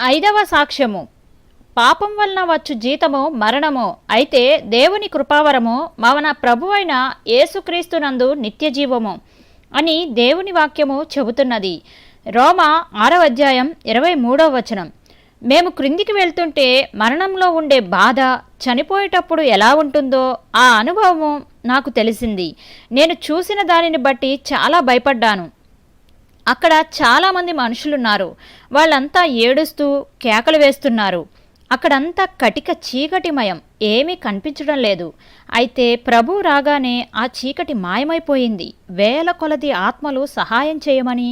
ఐదవ సాక్ష్యము. పాపం వలన వచ్చు జీతము మరణము, అయితే దేవుని కృపావరము మన ప్రభువైన యేసుక్రీస్తునందు నిత్యజీవము అని దేవుని వాక్యము చెబుతున్నది. రోమా 6వ అధ్యాయం 23వ వచనం. మేము క్రిందికి వెళ్తుంటే మరణంలో ఉండే బాధ, చనిపోయేటప్పుడు ఎలా ఉంటుందో ఆ అనుభవము నాకు తెలిసింది. నేను చూసిన దానిని బట్టి చాలా భయపడ్డాను. అక్కడ చాలామంది మనుషులున్నారు. వాళ్ళంతా ఏడుస్తూ కేకలు వేస్తున్నారు. అక్కడంతా కటిక చీకటిమయం, ఏమీ కనిపించడం లేదు. అయితే ప్రభు రాగానే ఆ చీకటి మాయమైపోయింది. వేల కొలది ఆత్మలు సహాయం చేయమని,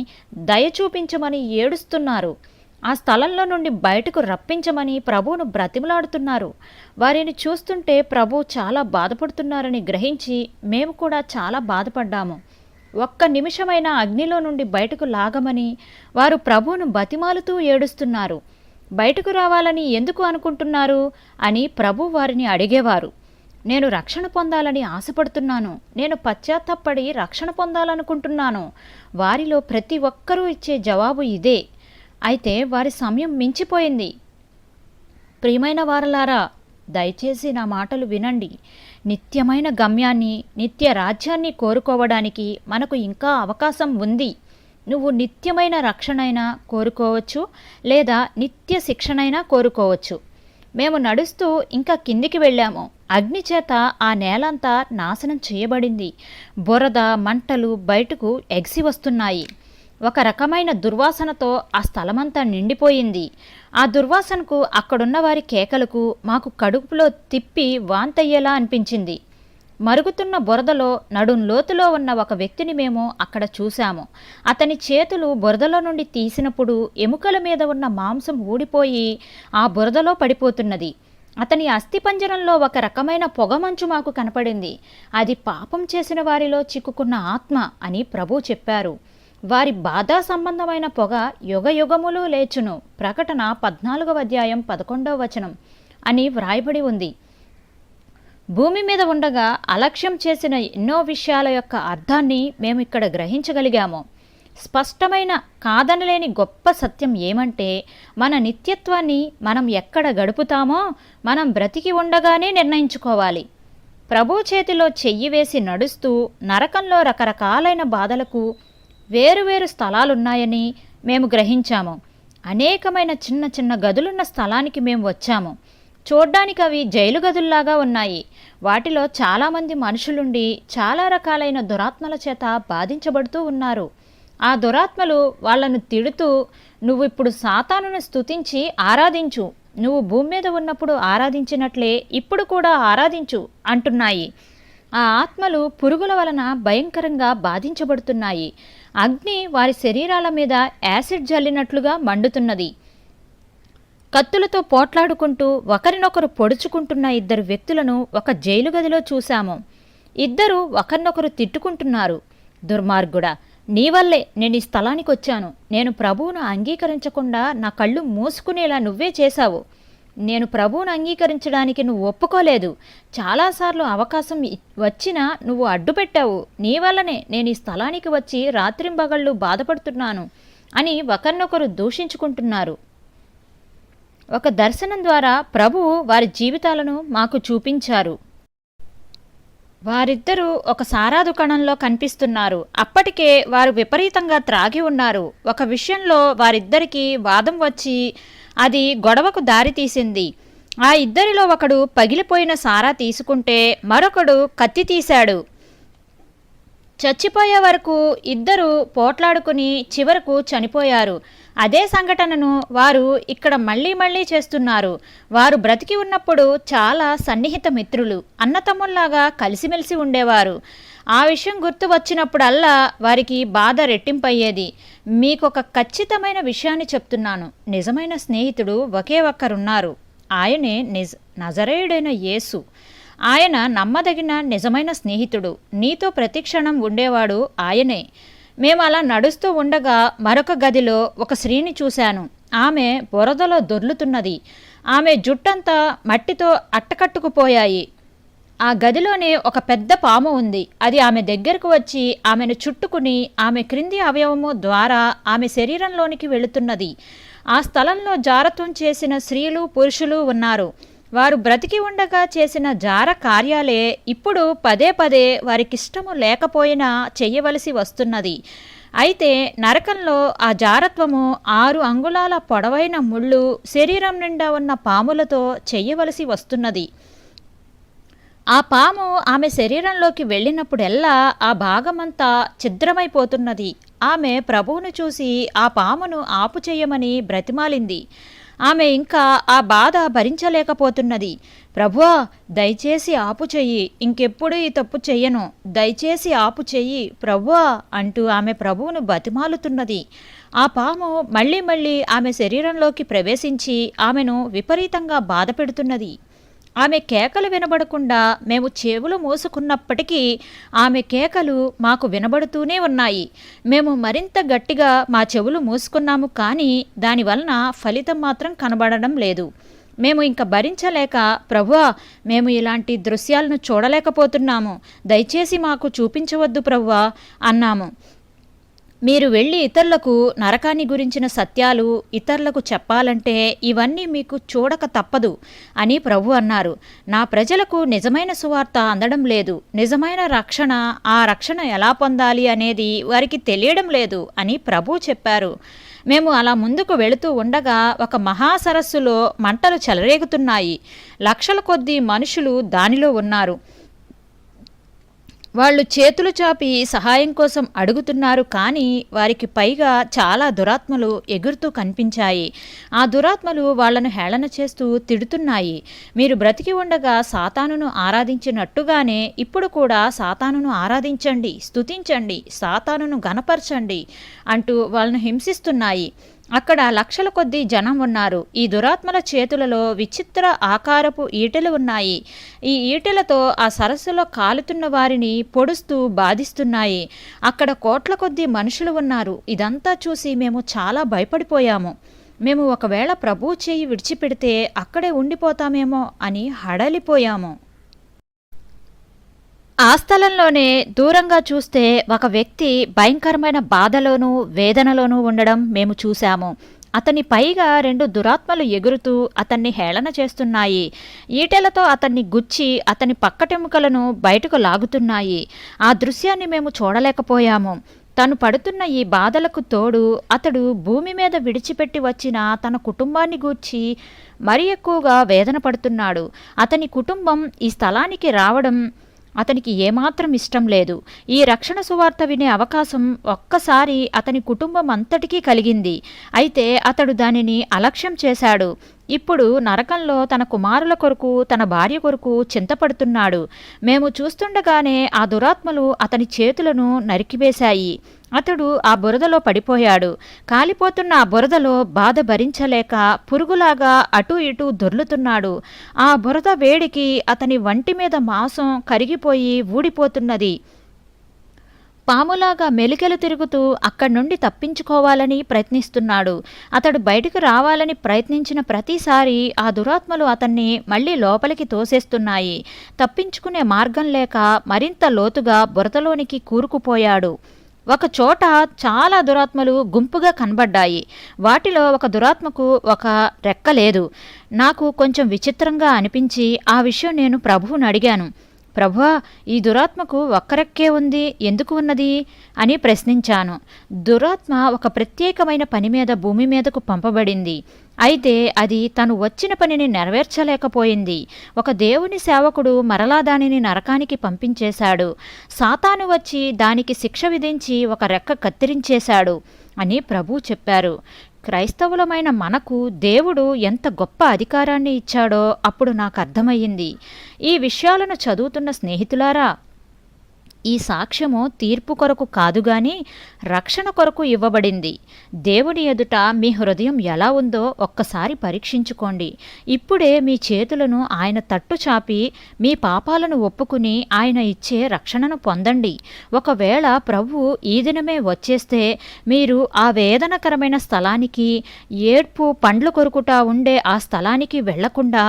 దయ చూపించమని ఏడుస్తున్నారు. ఆ స్థలంలో నుండి బయటకు రప్పించమని ప్రభువును బ్రతిమలాడుతున్నారు. వారిని చూస్తుంటే ప్రభు చాలా బాధపడుతున్నారని గ్రహించి మేము కూడా చాలా బాధపడ్డాము. ఒక్క నిమిషమైనా అగ్నిలో నుండి బయటకు లాగమని వారు ప్రభువును బతిమాలుతూ ఏడుస్తున్నారు. బయటకు రావాలని ఎందుకు అనుకుంటున్నారు అని ప్రభు వారిని అడిగేవారు. నేను రక్షణ పొందాలని ఆశపడుతున్నాను, నేను పశ్చాత్తాపడి రక్షణ పొందాలనుకుంటున్నాను. వారిలో ప్రతి ఒక్కరూ ఇచ్చే జవాబు ఇదే. అయితే వారి సమయం మించిపోయింది. ప్రియమైన వారలారా, దయచేసి నా మాటలు వినండి. నిత్యమైన గమ్యాన్ని, నిత్య రాజ్యాన్ని కోరుకోవడానికి మనకు ఇంకా అవకాశం ఉంది. నువ్వు నిత్యమైన రక్షణైనా కోరుకోవచ్చు, లేదా నిత్య శిక్షణైనా కోరుకోవచ్చు. మేము నడుస్తూ ఇంకా కిందికి వెళ్ళాము. అగ్ని చేత ఆ నేలంతా నాశనం చేయబడింది. బురద, మంటలు బయటకు ఎగిసి వస్తున్నాయి. ఒక రకమైన దుర్వాసనతో ఆ స్థలమంతా నిండిపోయింది. ఆ దుర్వాసనకు, అక్కడున్న వారి కేకలకు మాకు కడుపులో తిప్పి వాంతయ్యేలా అనిపించింది. మరుగుతున్న బురదలో నడుం లోతులో ఉన్న ఒక వ్యక్తిని మేము అక్కడ చూశాము. అతని చేతులు బురదలో నుండి తీసినప్పుడు ఎముకల మీద ఉన్న మాంసం ఊడిపోయి ఆ బురదలో పడిపోతున్నది. అతని అస్థిపంజరంలో ఒక రకమైన పొగమంచు మాకు కనపడింది. అది పాపం చేసిన వారిలో చిక్కుకున్న ఆత్మ అని ప్రభు చెప్పారు. వారి బాధా సంబంధమైన పొగ యుగయుగములు లేచును. ప్రకటన 14వ అధ్యాయం 11వ వచనం అని వ్రాయబడి ఉంది. భూమి మీద ఉండగా అలక్ష్యం చేసిన ఎన్నో విషయాల యొక్క అర్థాన్ని మేము ఇక్కడ గ్రహించగలిగాము. స్పష్టమైన, కాదనలేని గొప్ప సత్యం ఏమంటే, మన నిత్యత్వాన్ని మనం ఎక్కడ గడుపుతామో మనం బ్రతికి ఉండగానే నిర్ణయించుకోవాలి. ప్రభు చేతిలో చెయ్యి వేసి నడుస్తూ నరకంలో రకరకాలైన బాధలకు వేరువేరు స్థలాలున్నాయని మేము గ్రహించాము. అనేకమైన చిన్న చిన్న గదులున్న స్థలానికి మేము వచ్చాము. చూడ్డానికి అవి జైలు గదుల్లాగా ఉన్నాయి. వాటిలో చాలామంది మనుషులుండి చాలా రకాలైన దురాత్మల చేత బాధించబడుతూ ఉన్నారు. ఆ దురాత్మలు వాళ్లను తిడుతూ, నువ్వు ఇప్పుడు సాతానును స్తుతించి ఆరాధించు, నువ్వు భూమి మీద ఉన్నప్పుడు ఆరాధించినట్లే ఇప్పుడు కూడా ఆరాధించు అంటున్నాయి. ఆ ఆత్మలు పురుగుల వలన భయంకరంగా బాధించబడుతున్నాయి. అగ్ని వారి శరీరాల మీద యాసిడ్ జల్లినట్లుగా మండుతున్నది. కత్తులతో పోట్లాడుకుంటూ ఒకరినొకరు పొడుచుకుంటున్న ఇద్దరు వ్యక్తులను ఒక జైలు గదిలో చూశాము. ఇద్దరు ఒకరినొకరు తిట్టుకుంటున్నారు. దుర్మార్గుడా, నీ వల్లే నేను ఈ స్థలానికి వచ్చాను. నేను ప్రభువును అంగీకరించకుండా నా కళ్ళు మూసుకునేలా నువ్వే చేశావు. నేను ప్రభువును అంగీకరించడానికి నువ్వు ఒప్పుకోలేదు. చాలాసార్లు అవకాశం వచ్చినా నువ్వు అడ్డుపెట్టావు. నీ వల్లనే నేను ఈ స్థలానికి వచ్చి రాత్రింబగళ్ళు బాధపడుతున్నాను అని ఒకరినొకరు దూషించుకుంటున్నారు. ఒక దర్శనం ద్వారా ప్రభువు వారి జీవితాలను మాకు చూపించారు. వారిద్దరూ ఒక సారా దుకాణంలో కనిపిస్తున్నారు. అప్పటికే వారు విపరీతంగా త్రాగి ఉన్నారు. ఒక విషయంలో వారిద్దరికీ వాదం వచ్చి అది గొడవకు దారితీసింది. ఆ ఇద్దరిలో ఒకడు పగిలిపోయిన సారా తీసుకుంటే మరొకడు కత్తి తీశాడు. చచ్చిపోయే వరకు ఇద్దరు పోట్లాడుకుని చివరకు చనిపోయారు. అదే సంఘటనను వారు ఇక్కడ మళ్ళీ మళ్ళీ చేస్తున్నారు. వారు బ్రతికి ఉన్నప్పుడు చాలా సన్నిహిత మిత్రులు, అన్నతమ్ముల్లాగా కలిసిమెలిసి ఉండేవారు. ఆ విషయం గుర్తు వచ్చినప్పుడల్లా వారికి బాధ రెట్టింపయ్యేది. మీకొక ఖచ్చితమైన విషయాన్ని చెప్తున్నాను. నిజమైన స్నేహితుడు ఒకే ఒక్కరున్నారు. ఆయనే నజరేయుడైన యేసు. ఆయన నమ్మదగిన నిజమైన స్నేహితుడు. నీతో ప్రతిక్షణం ఉండేవాడు ఆయనే. మేము అలా నడుస్తూ ఉండగా మరొక గదిలో ఒక స్త్రీని చూశాను. ఆమె బురదలో దొర్లుతున్నది. ఆమె జుట్టంతా మట్టితో అట్టకట్టుకుపోయాయి. ఆ గదిలోనే ఒక పెద్ద పాము ఉంది. అది ఆమె దగ్గరకు వచ్చి ఆమెను చుట్టుకుని ఆమె క్రింది అవయవము ద్వారా ఆమె శరీరంలోనికి వెళుతున్నది. ఆ స్థలంలో జారత్వం చేసిన స్త్రీలు పురుషులు ఉన్నారు. వారు బ్రతికి ఉండగా చేసిన జార కార్యాలే ఇప్పుడు పదే పదే వారికిష్టము లేకపోయినా చెయ్యవలసి వస్తున్నది. అయితే నరకంలో ఆ జారత్వము 6 అంగుళాల పొడవైన ముళ్ళు శరీరం నిండా ఉన్న పాములతో చెయ్యవలసి వస్తున్నది. ఆ పాము ఆమె శరీరంలోకి వెళ్ళినప్పుడెల్లా ఆ భాగమంతా ఛిద్రమైపోతున్నది. ఆమె ప్రభువును చూసి ఆ పామును ఆపు చేయమని బ్రతిమాలింది. ఆమె ఇంకా ఆ బాధ భరించలేకపోతున్నది. ప్రభువా, దయచేసి ఆపు చెయ్యి, ఇంకెప్పుడు ఈ తప్పు చెయ్యను, దయచేసి ఆపు చెయ్యి ప్రభువా అంటూ ఆమె ప్రభువును బతిమాలుతున్నది. ఆ పాము మళ్ళీ మళ్ళీ ఆమె శరీరంలోకి ప్రవేశించి ఆమెను విపరీతంగా బాధ పెడుతున్నది. ఆమె కేకలు వినబడకుండా మేము చెవులు మూసుకున్నప్పటికీ ఆమె కేకలు మాకు వినబడుతూనే ఉన్నాయి. మేము మరింత గట్టిగా మా చెవులు మూసుకున్నాము, కానీ దానివలన ఫలితం మాత్రం కనబడడం లేదు. మేము ఇంక భరించలేక, ప్రభువా, మేము ఇలాంటి దృశ్యాలను చూడలేకపోతున్నాము, దయచేసి మాకు చూపించవద్దు ప్రభువా అన్నాము. మీరు వెళ్ళి ఇతరులకు నరకాన్ని గురించిన సత్యాలు ఇతరులకు చెప్పాలంటే ఇవన్నీ మీకు చూడక తప్పదు అని ప్రభు అన్నారు. నా ప్రజలకు నిజమైన సువార్త అందడం లేదు, నిజమైన రక్షణ, ఆ రక్షణ ఎలా పొందాలి అనేది వారికి తెలియడం లేదు అని ప్రభు చెప్పారు. మేము అలా ముందుకు వెళుతూ ఉండగా ఒక మహాసరస్సులో మంటలు చెలరేగుతున్నాయి. లక్షల కొద్దీ మనుషులు దానిలో ఉన్నారు. వాళ్ళు చేతులు చాపి సహాయం కోసం అడుగుతున్నారు, కానీ వారికి పైగా చాలా దురాత్మలు ఎగురుతూ కనిపించాయి. ఆ దురాత్మలు వాళ్లను హేళన చేస్తూ తిడుతున్నాయి. మీరు బ్రతికి ఉండగా సాతానును ఆరాధించినట్టుగానే ఇప్పుడు కూడా సాతానును ఆరాధించండి, స్తుతించండి, సాతానును గనపరచండి అంటూ వాళ్ళను హింసిస్తున్నాయి. అక్కడ లక్షల కొద్దీ జనం ఉన్నారు. ఈ దురాత్మల చేతులలో విచిత్ర ఆకారపు ఈటెలు ఉన్నాయి. ఈ ఈటెలతో ఆ సరస్సులో కాలుతున్న వారిని పొడుస్తూ బాధిస్తున్నాయి. అక్కడ కోట్ల కొద్దీ మనుషులు ఉన్నారు. ఇదంతా చూసి మేము చాలా భయపడిపోయాము. మేము ఒకవేళ ప్రభువు చేయి విడిచిపెడితే అక్కడే ఉండిపోతామేమో అని హడలిపోయాము. ఆ స్థలంలోనే దూరంగా చూస్తే ఒక వ్యక్తి భయంకరమైన బాధలోనూ వేదనలోనూ ఉండడం మేము చూశాము. అతని పైగా 2 దురాత్మలు ఎగురుతూ అతన్ని హేళన చేస్తున్నాయి. ఈటెలతో అతన్ని గుచ్చి అతని పక్కటెముకలను బయటకు లాగుతున్నాయి. ఆ దృశ్యాన్ని మేము చూడలేకపోయాము. తను పడుతున్న ఈ బాధలకు తోడు అతడు భూమి మీద విడిచిపెట్టి వచ్చిన తన కుటుంబాన్ని గూర్చి మరి ఎక్కువగా వేదన పడుతున్నాడు. అతని కుటుంబం ఈ స్థలానికి రావడం అతనికి ఏమాత్రం ఇష్టం లేదు. ఈ రక్షణ సువార్త వినే అవకాశం ఒక్కసారి అతని కుటుంబం అంతటికీ కలిగింది. అయితే అతడు దానిని అలక్ష్యం చేశాడు. ఇప్పుడు నరకంలో తన కుమారుల కొరకు, తన భార్య కొరకు చింతపడుతున్నాడు. మేము చూస్తుండగానే ఆ దురాత్మలు అతని చేతులను నరికివేశాయి. అతడు ఆ బురదలో పడిపోయాడు. కాలిపోతున్న ఆ బురదలో బాధ భరించలేక పురుగులాగా అటూ ఇటూ దొర్లుతున్నాడు. ఆ బురద వేడికి అతని వంటి మీద మాంసం కరిగిపోయి ఊడిపోతున్నది. పాములాగా మెలికలు తిరుగుతూ అక్కడి నుండి తప్పించుకోవాలని ప్రయత్నిస్తున్నాడు. అతడు బయటకు రావాలని ప్రయత్నించిన ప్రతిసారి ఆ దురాత్మలు అతన్ని మళ్ళీ లోపలికి తోసేస్తున్నాయి. తప్పించుకునే మార్గం లేక మరింత లోతుగా బురదలోనికి కూరుకుపోయాడు. ఒక చోట చాలా దురాత్మలు గుంపుగా కనబడ్డాయి. వాటిలో ఒక దురాత్మకు ఒక రెక్క లేదు. నాకు కొంచెం విచిత్రంగా అనిపించి ఆ విషయం నేను ప్రభువుని అడిగాను. ప్రభువా, ఈ దురాత్మకు ఒక్క రెక్కే ఉంది, ఎందుకు ఉన్నది అని ప్రశ్నించాను. దురాత్మ ఒక ప్రత్యేకమైన పని మీద భూమి మీదకు పంపబడింది. అయితే అది తను వచ్చిన పనిని నెరవేర్చలేకపోయింది. ఒక దేవుని సేవకుడు మరలా దానిని నరకానికి పంపించేశాడు. సాతాను వచ్చి దానికి శిక్ష విధించి ఒక రెక్క కత్తిరించేశాడు అని ప్రభువు చెప్పారు. క్రైస్తవులమైన మనకు దేవుడు ఎంత గొప్ప అధికారాన్ని ఇచ్చాడో అప్పుడు నాకు అర్థమయ్యింది. ఈ విషయాలను చదువుతున్న స్నేహితులారా, ఈ సాక్ష్యము తీర్పు కొరకు కాదుగాని రక్షణ కొరకు ఇవ్వబడింది. దేవుని ఎదుట మీ హృదయం ఎలా ఉందో ఒక్కసారి పరీక్షించుకోండి. ఇప్పుడే మీ చేతులను ఆయన తట్టు చాపి మీ పాపాలను ఒప్పుకుని ఆయన ఇచ్చే రక్షణను పొందండి. ఒకవేళ ప్రభువు ఈ దినమే వచ్చేస్తే మీరు ఆ వేదనకరమైన స్థలానికి, ఏడ్పు పండ్లు కొరుకుట ఉండే ఆ స్థలానికి వెళ్లకుండా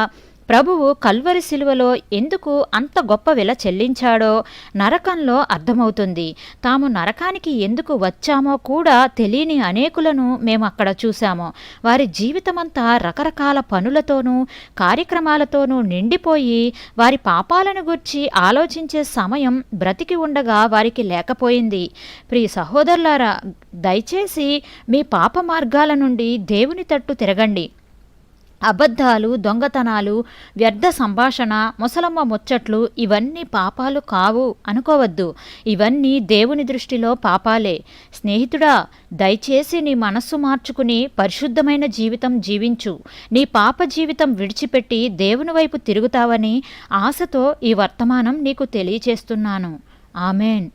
ప్రభువు కల్వరి శిలువలో ఎందుకు అంత గొప్ప విల చెల్లించాడో నరకంలో అర్థమవుతుంది. తాము నరకానికి ఎందుకు వచ్చామో కూడా తెలియని అనేకులను మేము అక్కడ చూశాము. వారి జీవితమంతా రకరకాల పనులతోనూ కార్యక్రమాలతోనూ నిండిపోయి వారి పాపాలను గురించి ఆలోచించే సమయం బ్రతికి ఉండగా వారికి లేకపోయింది. ప్రియ సహోదరులారా, దయచేసి మీ పాప మార్గాల నుండి దేవుని తట్టు తిరగండి. అబద్ధాలు, దొంగతనాలు, వ్యర్థ సంభాషణ, ముసలమ్మ ముచ్చట్లు ఇవన్నీ పాపాలు కావు అనుకోవద్దు. ఇవన్నీ దేవుని దృష్టిలో పాపాలే. స్నేహితుడా, దయచేసి నీ మనస్సు మార్చుకుని పరిశుద్ధమైన జీవితం జీవించు. నీ పాప జీవితం విడిచిపెట్టి దేవుని వైపు తిరుగుతావని ఆశతో ఈ వర్తమానం నీకు తెలియచేస్తున్నాను. ఆమెన్.